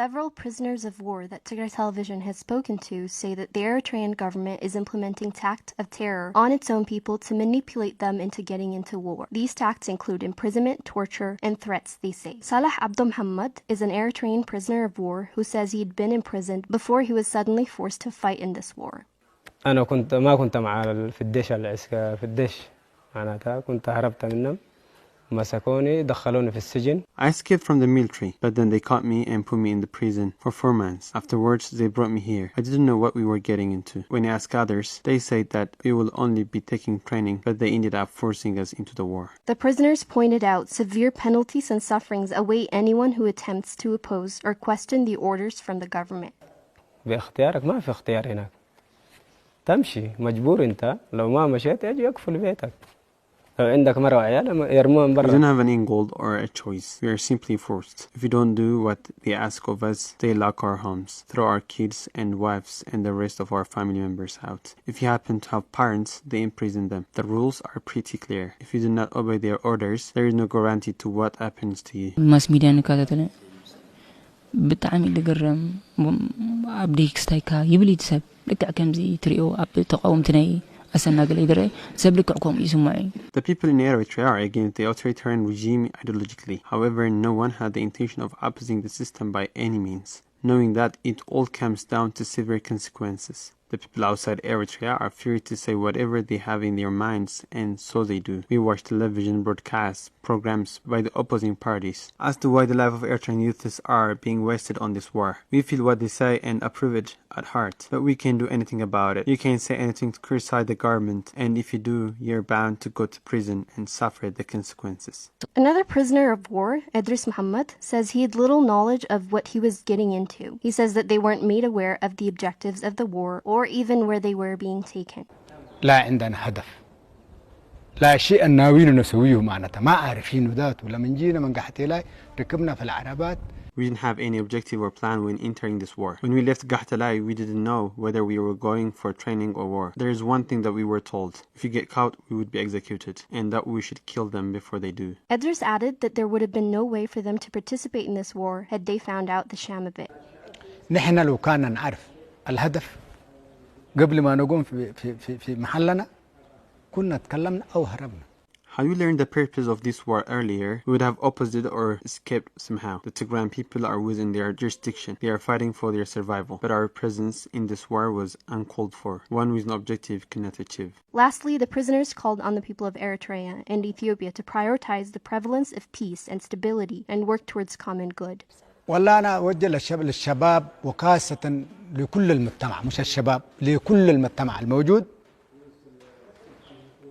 Several prisoners of war that Tigray television has spoken to say that the Eritrean government is implementing tactics of terror on its own people to manipulate them into getting into war. These tactics include imprisonment, torture, and threats, they say. Salah Abdul Muhammad is an Eritrean prisoner of war who says he'd been imprisoned before he was suddenly forced to fight in this war. أنا ما كنت مع في الدش في الدش معناتها كنت هربت منهم مسكوني دخلوني في السجن. I escaped from the military, but then they caught me and put me in the prison for 4 months. Afterwards, they brought me here. I didn't know what we were getting into. When I asked others, they said that we will only be taking training, but they ended up forcing us into the war. The prisoners pointed out severe penalties and sufferings await anyone who attempts to oppose or question the orders from the government. باختيارك ما في اختيار هناك. تمشي مجبور أنت لو ما مشيت يجي يقفل بيتك. لو عندك مرة وعيال يرمون برا. We don't have an end goal or a choice. We are simply forced. If we don't do what they ask of us, they lock our homes, throw our kids and wives and the rest of our family members out. If you happen to have parents, they imprison them. The rules are pretty clear. If you do not obey their orders, there is no guarantee to what happens to you. Mass media نكاتة بتعامل لجرم أبديك ستايكا يبلي تسب لك كم زي تريو أب تقاوم تناي أسنى قلي دري سب لك عقوم يسمعي. The people in Eritrea are against the authoritarian regime ideologically. However, no one had the intention of opposing the system by any means, knowing that it all comes down to severe consequences. The people outside Eritrea are free to say whatever they have in their minds, and so they do. We watch television broadcasts, programs by the opposing parties, as to why the life of Eritrean youths are being wasted on this war. We feel what they say and approve it at heart, but we can't do anything about it. You can't say anything to criticize the government, and if you do, you're bound to go to prison and suffer the consequences. Another prisoner of war, Idris Muhammad, says he had little knowledge of what he was getting into. He says that they weren't made aware of the objectives of the war or even where they were being taken. لا عندنا هدف لا شيء ناويين نسويه معناتها ما عارفين ذات ولا من جينا من قحطيلاي ركبنا في العربات. We didn't have any objective or plan when entering this war. When we left Gahtalai, we didn't know whether we were going for training or war. There is one thing that we were told. If you get caught, we would be executed, and that we should kill them before they do. Idris added that there would have been no way for them to participate in this war had they found out the sham of it. نحن لو كنا نعرف الهدف قبل ما نقوم في محلنا كنا تكلمنا أو هربنا. Had we learned the purpose of this war earlier, we would have opposed it or escaped somehow. The Tigray people are within their jurisdiction. They are fighting for their survival. But our presence in this war was uncalled for. One with an objective cannot achieve. Lastly, the prisoners called on the people of Eritrea and Ethiopia to prioritize the prevalence of peace and stability and work towards common good. والله أنا أوجه للشباب وخاصة لكل المجتمع مش الشباب لكل المجتمع الموجود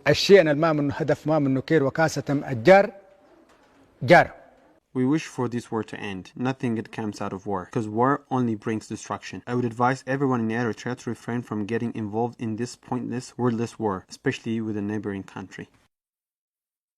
الشيء أنا ما منه هدف ما منه كير وخاصة الجار جار. We wish for this war to end. Nothing good comes out of war, because war only brings destruction. I would advise everyone in Eritrea to refrain from getting involved in this pointless, wordless war, especially with a neighboring country.